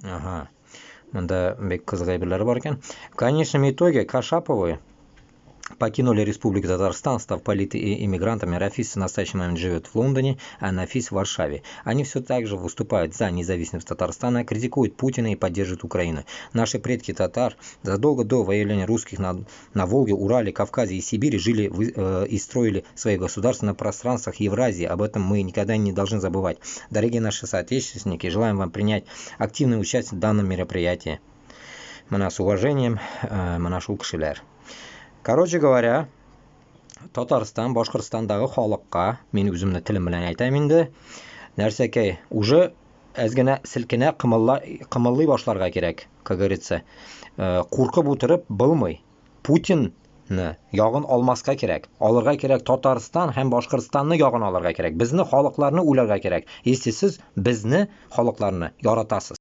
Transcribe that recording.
Ага. Мында бек кызык әйберләр бар икән. В конечном итоге Кашаповы покинули Республику Татарстан, став политэмигрантами. Рафис в настоящий момент живет в Лондоне, а Нафис в Варшаве. Они все так же выступают за независимость Татарстана, критикуют Путина и поддерживают Украину. Наши предки татар задолго до выявления русских на Волге, Урале, Кавказе и Сибири жили и строили свои государства на пространствах Евразии. Об этом мы никогда не должны забывать. Дорогие наши соотечественники, желаем вам принять активное участие в данном мероприятии. Мына с уважением, мына шул кешеләр. Короче говоря, Татарстан, Башкортстандагы халыкка, мин үземне телем белән әйтәм инде, нәрсәкәй, уже әзгенә селкенә кымыллый башларга кирәк, как говорится. Куркып утырып булмый. Путинны ягын алмаска кирәк. Алырга кирәк Татарстан һәм Башкортстанны ягын алырга кирәк. Безне халыкларны уйларга кирәк. Если сез безне халыкларны яратасыз.